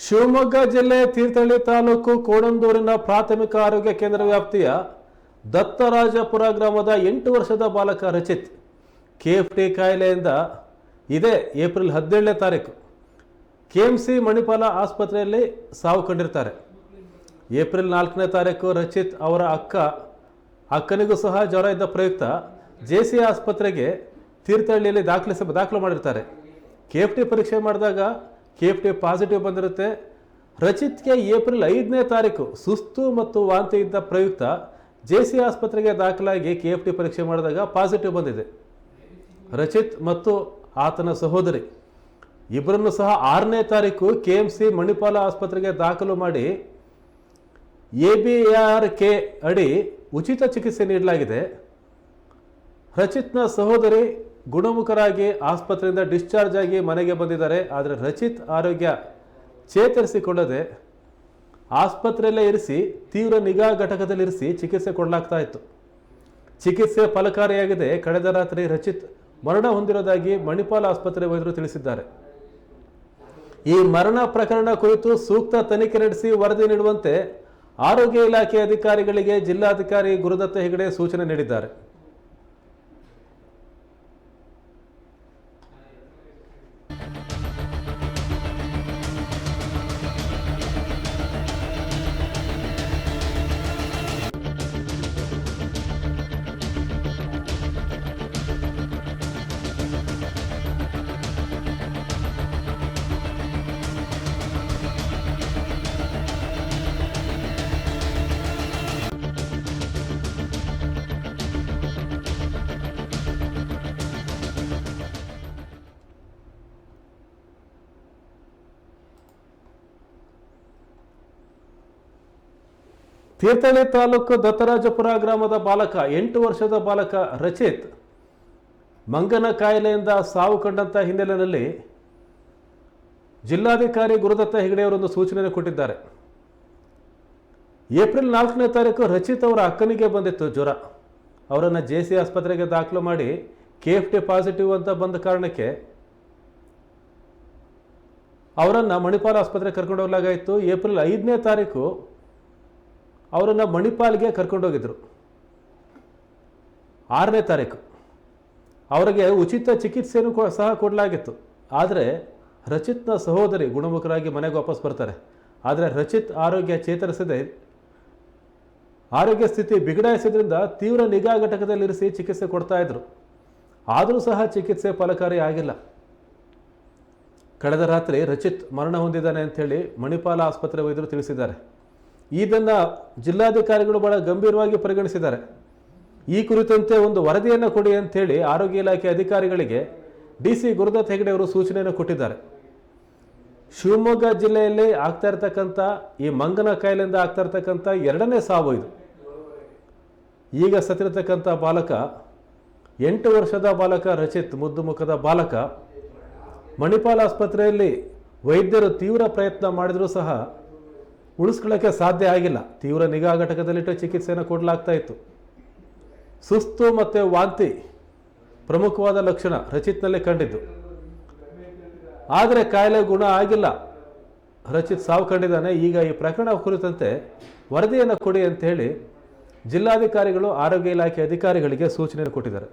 ಶಿವಮೊಗ್ಗ ಜಿಲ್ಲೆ ತೀರ್ಥಹಳ್ಳಿ ತಾಲೂಕು ಕೋಣಂದೂರಿನ ಪ್ರಾಥಮಿಕ ಆರೋಗ್ಯ ಕೇಂದ್ರ ವ್ಯಾಪ್ತಿಯ ದತ್ತರಾಜಪುರ ಗ್ರಾಮದ 8 ವರ್ಷದ ಬಾಲಕ ರಚಿತ್ ಕೆಎಫ್ಟಿ ಕಾಯಿಲೆಯಿಂದ ಇದೇ ಏಪ್ರಿಲ್ 17ನೇ ತಾರೀಕು ಕೆಎಂಸಿ ಮಣಿಪಾಲ ಆಸ್ಪತ್ರೆಯಲ್ಲಿ ಸಾವು ಕಂಡಿರ್ತಾರೆ. ಏಪ್ರಿಲ್ 4ನೇ ತಾರೀಕು ರಚಿತ್ ಅವರ ಅಕ್ಕನಿಗೂ ಸಹ ಜ್ವರ ಇದ್ದ ಪ್ರಯುಕ್ತ ಜೆಸಿ ಆಸ್ಪತ್ರೆಗೆ ತೀರ್ಥಹಳ್ಳಿಯಲ್ಲಿ ದಾಖಲು ಮಾಡಿರ್ತಾರೆ. ಕೆಎಫ್ಟಿ ಪರೀಕ್ಷೆ ಮಾಡಿದಾಗ ಕೆಎಫ್ಟಿ ಪಾಸಿಟಿವ್ ಬಂದಿರುತ್ತೆ. ರಚಿತ್ಗೆ ಏಪ್ರಿಲ್ 5ನೇ ತಾರೀಕು ಸುಸ್ತು ಮತ್ತು ವಾಂತಿ ಇದ್ದ ಪ್ರಯುಕ್ತ ಜೆಸಿ ಆಸ್ಪತ್ರೆಗೆ ದಾಖಲಾಗಿ ಕೆಎಫ್ಟಿ ಪರೀಕ್ಷೆ ಮಾಡಿದಾಗ ಪಾಸಿಟಿವ್ ಬಂದಿದೆ. ರಚಿತ್ ಮತ್ತು ಆತನ ಸಹೋದರಿ ಇಬ್ಬರನ್ನು ಸಹ 6ನೇ ತಾರೀಕು ಕೆಎಂಸಿ ಮಣಿಪಾಲ ಆಸ್ಪತ್ರೆಗೆ ದಾಖಲು ಮಾಡಿ ಎಬಿಆರ್ಕೆ ಅಡಿ ಉಚಿತ ಚಿಕಿತ್ಸೆ ನೀಡಲಾಗಿದೆ. ರಚಿತ್ನ ಸಹೋದರಿ ಗುಣಮುಖರಾಗಿ ಆಸ್ಪತ್ರೆಯಿಂದ ಡಿಸ್ಚಾರ್ಜ್ ಆಗಿ ಮನೆಗೆ ಬಂದಿದ್ದಾರೆ. ಆದರೆ ರಚಿತ್ ಆರೋಗ್ಯ ಚೇತರಿಸಿಕೊಳ್ಳದೆ ಆಸ್ಪತ್ರೆಯಲ್ಲೇ ಇರಿಸಿ ತೀವ್ರ ನಿಗಾ ಘಟಕದಲ್ಲಿರಿಸಿ ಚಿಕಿತ್ಸೆ ಕೊಡಲಾಗ್ತಾ ಇತ್ತು. ಚಿಕಿತ್ಸೆ ಫಲಕಾರಿಯಾಗಿದೆ. ಕಳೆದ ರಾತ್ರಿ ರಚಿತ್ ಮರಣ ಹೊಂದಿರೋದಾಗಿ ಮಣಿಪಾಲ ಆಸ್ಪತ್ರೆ ವೈದ್ಯರು ತಿಳಿಸಿದ್ದಾರೆ. ಈ ಮರಣ ಪ್ರಕರಣ ಕುರಿತು ಸೂಕ್ತ ತನಿಖೆ ನಡೆಸಿ ವರದಿ ನೀಡುವಂತೆ ಆರೋಗ್ಯ ಇಲಾಖೆ ಅಧಿಕಾರಿಗಳಿಗೆ ಜಿಲ್ಲಾಧಿಕಾರಿ ಗುರುದತ್ತ ಹೆಗಡೆ ಸೂಚನೆ ನೀಡಿದ್ದಾರೆ. ತೀರ್ಥಹಳ್ಳಿ ತಾಲೂಕು ದತ್ತರಾಜಪುರ ಗ್ರಾಮದ ಬಾಲಕ 8 ವರ್ಷದ ಬಾಲಕ ರಚಿತ್ ಮಂಗನ ಕಾಯಿಲೆಯಿಂದ ಸಾವು ಕಂಡಂಥ ಹಿನ್ನೆಲೆಯಲ್ಲಿ ಜಿಲ್ಲಾಧಿಕಾರಿ ಗುರುದತ್ತ ಹೆಗಡೆ ಅವರೊಂದು ಸೂಚನೆ ಕೊಟ್ಟಿದ್ದಾರೆ. ಏಪ್ರಿಲ್ 4ನೇ ತಾರೀಕು ರಚಿತ್ ಅವರ ಅಕ್ಕನಿಗೆ ಬಂದಿತ್ತು ಜ್ವರ. ಅವರನ್ನು ಜೆಸಿ ಆಸ್ಪತ್ರೆಗೆ ದಾಖಲು ಮಾಡಿ ಕೆಎಫ್ಟಿ ಪಾಸಿಟಿವ್ ಅಂತ ಬಂದ ಕಾರಣಕ್ಕೆ ಅವರನ್ನು ಮಣಿಪಾಲ ಆಸ್ಪತ್ರೆಗೆ ಕರ್ಕೊಂಡು ಹೋಗಲಾಗಾಯಿತು. ಏಪ್ರಿಲ್ 5ನೇ ತಾರೀಕು ಅವರನ್ನು ಮಣಿಪಾಲ್ಗೆ ಕರ್ಕೊಂಡೋಗಿದ್ರು. 6ನೇ ತಾರೀಕು ಅವರಿಗೆ ಉಚಿತ ಚಿಕಿತ್ಸೆಯನ್ನು ಸಹ ಕೊಡಲಾಗಿತ್ತು. ಆದರೆ ರಚಿತ್ನ ಸಹೋದರಿ ಗುಣಮುಖರಾಗಿ ಮನೆಗೆ ವಾಪಸ್ ಬರ್ತಾರೆ. ಆದರೆ ರಚಿತ್ ಆರೋಗ್ಯ ಚೇತರಿಸದೆ ಆರೋಗ್ಯ ಸ್ಥಿತಿ ಬಿಗಡಾಯಿಸಿದ್ರಿಂದ ತೀವ್ರ ನಿಗಾ ಘಟಕದಲ್ಲಿರಿಸಿ ಚಿಕಿತ್ಸೆ ಕೊಡ್ತಾ ಇದ್ರು. ಆದರೂ ಸಹ ಚಿಕಿತ್ಸೆ ಫಲಕಾರಿ ಆಗಿಲ್ಲ. ಕಳೆದ ರಾತ್ರಿ ರಚಿತ್ ಮರಣ ಹೊಂದಿದ್ದಾನೆ ಅಂಥೇಳಿ ಮಣಿಪಾಲ ಆಸ್ಪತ್ರೆ ವೈದ್ಯರು ತಿಳಿಸಿದ್ದಾರೆ. ಇದನ್ನು ಜಿಲ್ಲಾಧಿಕಾರಿಗಳು ಬಹಳ ಗಂಭೀರವಾಗಿ ಪರಿಗಣಿಸಿದ್ದಾರೆ. ಈ ಕುರಿತಂತೆ ಒಂದು ವರದಿಯನ್ನು ಕೊಡಿ ಅಂಥೇಳಿ ಆರೋಗ್ಯ ಇಲಾಖೆ ಅಧಿಕಾರಿಗಳಿಗೆ ಡಿಸಿ ಗುರುದತ್ತ ಹೆಗಡೆ ಅವರು ಸೂಚನೆಯನ್ನು ಕೊಟ್ಟಿದ್ದಾರೆ. ಶಿವಮೊಗ್ಗ ಜಿಲ್ಲೆಯಲ್ಲಿ ಆಗ್ತಾ ಇರ್ತಕ್ಕಂಥ ಈ ಮಂಗನ ಕಾಯಿಲೆಯಿಂದ ಆಗ್ತಾ ಇರ್ತಕ್ಕಂಥ 2ನೇ ಸಾವು ಇದು. ಈಗ ಸತ್ತಿರತಕ್ಕಂಥ ಬಾಲಕ 8 ವರ್ಷದ ಬಾಲಕ ರಚಿತ್, ಮುದ್ದು ಮುಖದ ಬಾಲಕ. ಮಣಿಪಾಲ ಆಸ್ಪತ್ರೆಯಲ್ಲಿ ವೈದ್ಯರು ತೀವ್ರ ಪ್ರಯತ್ನ ಮಾಡಿದರೂ ಸಹ ಉಳಿಸ್ಕೊಳ್ಳೋಕ್ಕೆ ಸಾಧ್ಯ ಆಗಿಲ್ಲ. ತೀವ್ರ ನಿಗಾ ಘಟಕದಲ್ಲಿಟ್ಟು ಚಿಕಿತ್ಸೆಯನ್ನು ಕೊಡಲಾಗ್ತಾ ಇತ್ತು. ಸುಸ್ತು ಮತ್ತು ವಾಂತಿ ಪ್ರಮುಖವಾದ ಲಕ್ಷಣ ರಚಿತ್ನಲ್ಲಿ ಕಂಡಿದ್ದು. ಆದರೆ ಕಾಯಿಲೆ ಗುಣ ಆಗಿಲ್ಲ. ರಚಿತ್ ಸಾವು ಕಂಡಿದ್ದಾನೆ. ಈಗ ಈ ಪ್ರಕರಣ ಕುರಿತಂತೆ ವರದಿಯನ್ನು ಕೊಡಿ ಅಂತ ಹೇಳಿ ಜಿಲ್ಲಾಧಿಕಾರಿಗಳು ಆರೋಗ್ಯ ಇಲಾಖೆ ಅಧಿಕಾರಿಗಳಿಗೆ ಸೂಚನೆಯನ್ನು ಕೊಟ್ಟಿದ್ದಾರೆ.